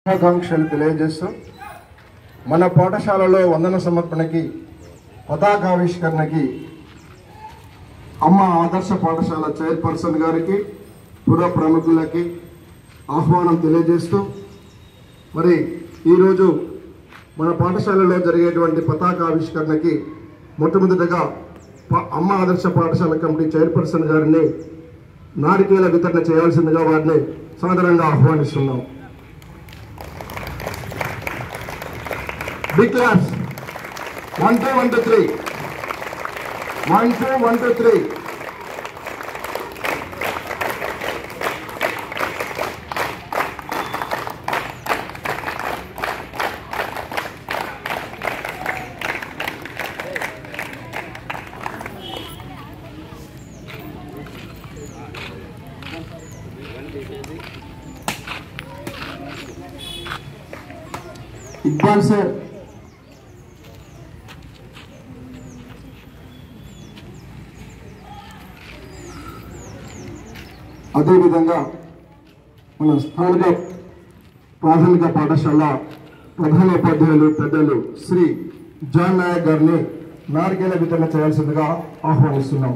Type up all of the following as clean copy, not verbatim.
శుభాకాంక్షలు తెలియజేస్తూ మన పాఠశాలలో వందన సమర్పణకి పతాకావిష్కరణకి అమ్మ ఆదర్శ పాఠశాల చైర్పర్సన్ గారికి పుర ప్రముఖులకి ఆహ్వానం తెలియజేస్తూ మరి ఈరోజు మన పాఠశాలలో జరిగేటువంటి పతాకావిష్కరణకి మొట్టమొదటిగా అమ్మ ఆదర్శ పాఠశాల కమిటీ చైర్పర్సన్ గారిని నారికేల వితరణ చేయాల్సిందిగా వారిని సాదరంగా ఆహ్వానిస్తున్నాం. Big claps. 1 2 1 2 3. 1 2 1 2 3. Iqbal sir. అదేవిధంగా మన స్థానిక ప్రాథమిక పాఠశాల ప్రధానోపాధ్యాయులు పెద్దలు శ్రీ జాన్ నాయక్ గారిని నారికేల వితరణ చేయాల్సిందిగా ఆహ్వానిస్తున్నాం.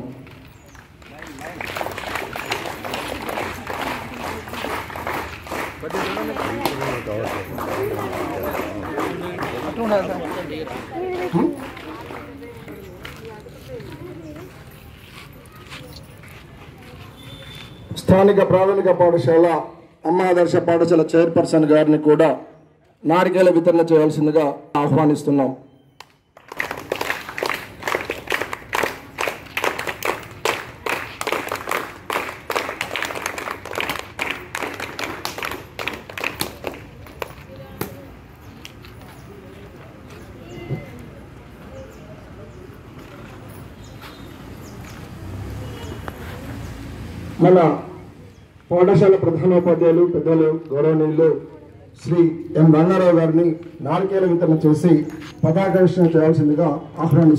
స్థానిక ప్రాథమిక పాఠశాల అమ్మ ఆదర్శ పాఠశాల చైర్పర్సన్ గారిని కూడా నారికేల వితరణ చేయాల్సిందిగా ఆహ్వానిస్తున్నాం. మన పాఠశాల ప్రధానోపాధ్యాయులు పెద్దలు గౌరవనీయులు శ్రీ ఎం రంగారావు గారిని నారికేల వితరణ చేసి పతాకావిష్కరణ చేయాల్సిందిగా ఆహ్వానిస్తున్నారు.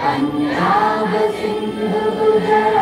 पंजाब सिंधु गुजरात